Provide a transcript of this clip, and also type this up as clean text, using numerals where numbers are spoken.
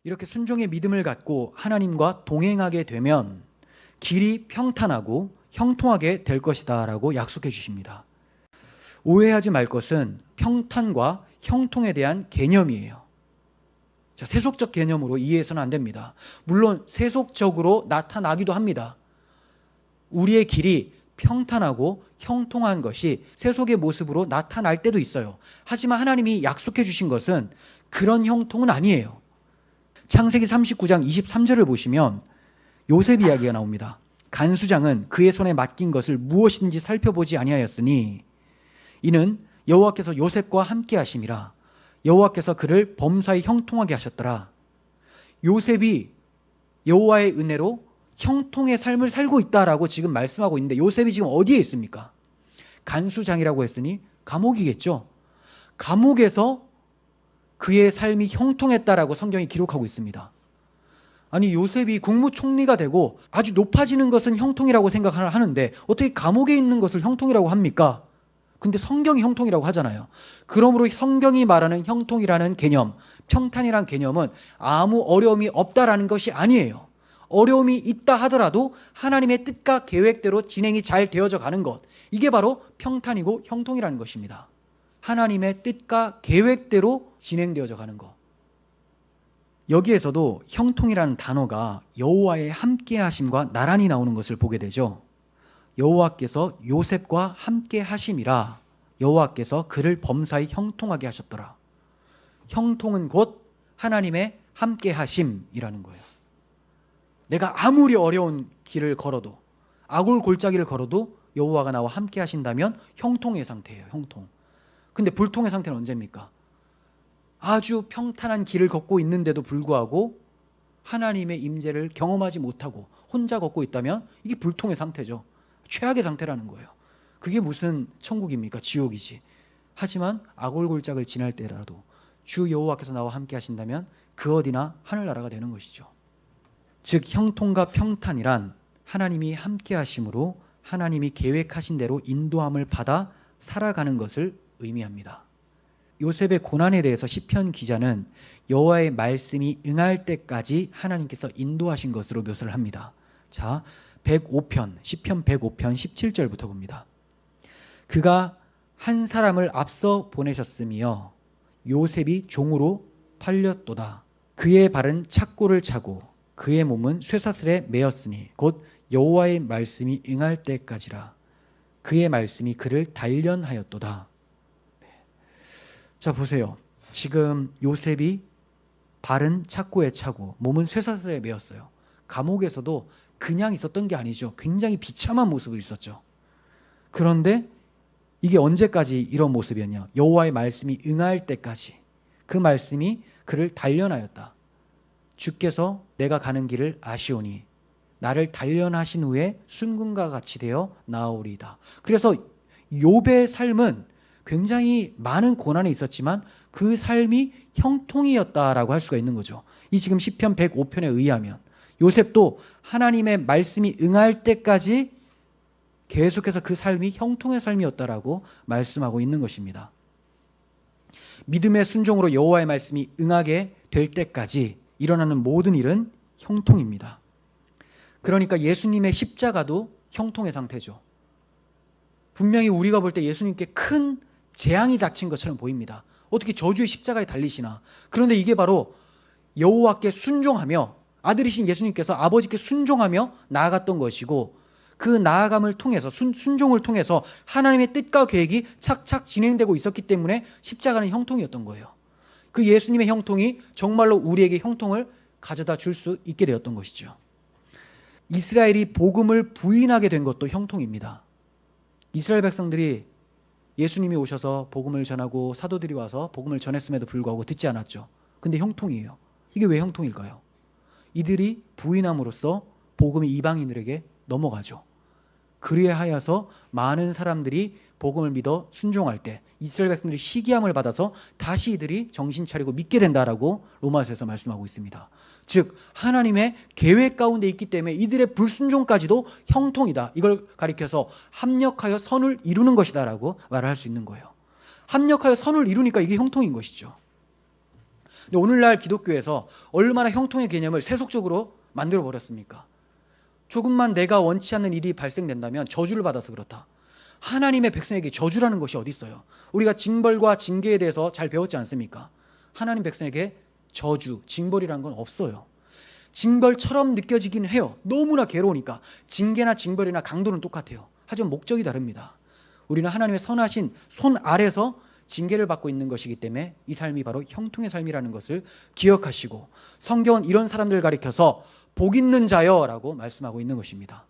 이렇게 순종의 믿음을 갖고 하나님과 동행하게 되면 길이 평탄하고 형통하게 될 것이다 라고 약속해 주십니다. 오해하지 말 것은 평탄과 형통에 대한 개념이에요. 자, 세속적 개념으로 이해해서는 안 됩니다. 물론 세속적으로 나타나기도 합니다. 우리의 길이 평탄하고 형통한 것이 세속의 모습으로 나타날 때도 있어요. 하지만 하나님이 약속해 주신 것은 그런 형통은 아니에요. 창세기 39장 23절을 보시면 요셉 이야기가 나옵니다. 간수장은 그의 손에 맡긴 것을 무엇이든지 살펴보지 아니하였으니 이는 여호와께서 요셉과 함께 하심이라. 여호와께서 그를 범사에 형통하게 하셨더라. 요셉이 여호와의 은혜로 형통의 삶을 살고 있다라고 지금 말씀하고 있는데 요셉이 지금 어디에 있습니까? 간수장이라고 했으니 감옥이겠죠. 감옥에서 그의 삶이 형통했다라고 성경이 기록하고 있습니다. 아니, 요셉이 국무총리가 되고 아주 높아지는 것은 형통이라고 생각하는데 어떻게 감옥에 있는 것을 형통이라고 합니까? 근데 성경이 형통이라고 하잖아요. 그러므로 성경이 말하는 형통이라는 개념, 평탄이라는 개념은 아무 어려움이 없다라는 것이 아니에요. 어려움이 있다 하더라도 하나님의 뜻과 계획대로 진행이 잘 되어져 가는 것, 이게 바로 평탄이고 형통이라는 것입니다. 하나님의 뜻과 계획대로 진행되어져 가는 것. 여기에서도 형통이라는 단어가 여호와의 함께 하심과 나란히 나오는 것을 보게 되죠. 여호와께서 요셉과 함께 하심이라. 여호와께서 그를 범사에 형통하게 하셨더라. 형통은 곧 하나님의 함께 하심이라는 거예요. 내가 아무리 어려운 길을 걸어도, 악을 골짜기를 걸어도 여호와가 나와 함께 하신다면 형통의 상태예요. 형통. 근데 불통의 상태는 언제입니까? 아주 평탄한 길을 걷고 있는데도 불구하고 하나님의 임재를 경험하지 못하고 혼자 걷고 있다면 이게 불통의 상태죠. 최악의 상태라는 거예요. 그게 무슨 천국입니까? 지옥이지. 하지만 악골골짝을 지날 때라도 주 여호와께서 나와 함께 하신다면 그 어디나 하늘나라가 되는 것이죠. 즉 형통과 평탄이란 하나님이 함께 하심으로 하나님이 계획하신 대로 인도함을 받아 살아가는 것을 의미합니다. 요셉의 고난에 대해서 시편 기자는 여호와의 말씀이 응할 때까지 하나님께서 인도하신 것으로 묘사를 합니다. 자, 105편, 시편 105편 17절부터 봅니다. 그가 한 사람을 앞서 보내셨으며 요셉이 종으로 팔렸도다. 그의 발은 착고를 차고 그의 몸은 쇠사슬에 매었으니 곧 여호와의 말씀이 응할 때까지라. 그의 말씀이 그를 단련하였도다. 자, 보세요. 지금 요셉이 발은 착고에 차고 몸은 쇠사슬에 매었어요. 감옥에서도 그냥 있었던 게 아니죠. 굉장히 비참한 모습을 있었죠. 그런데 이게 언제까지 이런 모습이었냐? 여호와의 말씀이 응할 때까지. 그 말씀이 그를 단련하였다. 주께서 내가 가는 길을 아시오니 나를 단련하신 후에 순금과 같이 되어 나아오리이다. 그래서 욥의 삶은 굉장히 많은 고난이 있었지만 그 삶이 형통이었다라고 할 수가 있는 거죠. 이 지금 시편 105편에 의하면 요셉도 하나님의 말씀이 응할 때까지 계속해서 그 삶이 형통의 삶이었다라고 말씀하고 있는 것입니다. 믿음의 순종으로 여호와의 말씀이 응하게 될 때까지 일어나는 모든 일은 형통입니다. 그러니까 예수님의 십자가도 형통의 상태죠. 분명히 우리가 볼 때 예수님께 큰 재앙이 닥친 것처럼 보입니다. 어떻게 저주의 십자가에 달리시나. 그런데 이게 바로 여호와께 순종하며 아들이신 예수님께서 아버지께 순종하며 나아갔던 것이고 그 나아감을 통해서 순종을 통해서 하나님의 뜻과 계획이 착착 진행되고 있었기 때문에 십자가는 형통이었던 거예요. 그 예수님의 형통이 정말로 우리에게 형통을 가져다 줄 수 있게 되었던 것이죠. 이스라엘이 복음을 부인하게 된 것도 형통입니다. 이스라엘 백성들이 예수님이 오셔서 복음을 전하고 사도들이 와서 복음을 전했음에도 불구하고 듣지 않았죠. 근데 형통이에요. 이게 왜 형통일까요? 이들이 부인함으로써 복음이 이방인들에게 넘어가죠. 그리하여서 많은 사람들이 복음을 믿어 순종할 때 이스라엘 백성들이 시기함을 받아서 다시 이들이 정신 차리고 믿게 된다라고 로마서에서 말씀하고 있습니다. 즉 하나님의 계획 가운데 있기 때문에 이들의 불순종까지도 형통이다. 이걸 가리켜서 합력하여 선을 이루는 것이다 라고 말을 할 수 있는 거예요. 합력하여 선을 이루니까 이게 형통인 것이죠. 근데 오늘날 기독교에서 얼마나 형통의 개념을 세속적으로 만들어 버렸습니까? 조금만 내가 원치 않는 일이 발생된다면 저주를 받아서 그렇다. 하나님의 백성에게 저주라는 것이 어디 있어요? 우리가 징벌과 징계에 대해서 잘 배웠지 않습니까? 하나님 백성에게 저주, 징벌이라는 건 없어요. 징벌처럼 느껴지긴 해요. 너무나 괴로우니까. 징계나 징벌이나 강도는 똑같아요. 하지만 목적이 다릅니다. 우리는 하나님의 선하신 손 아래서 징계를 받고 있는 것이기 때문에 이 삶이 바로 형통의 삶이라는 것을 기억하시고, 성경은 이런 사람들 가리켜서 복 있는 자여라고 말씀하고 있는 것입니다.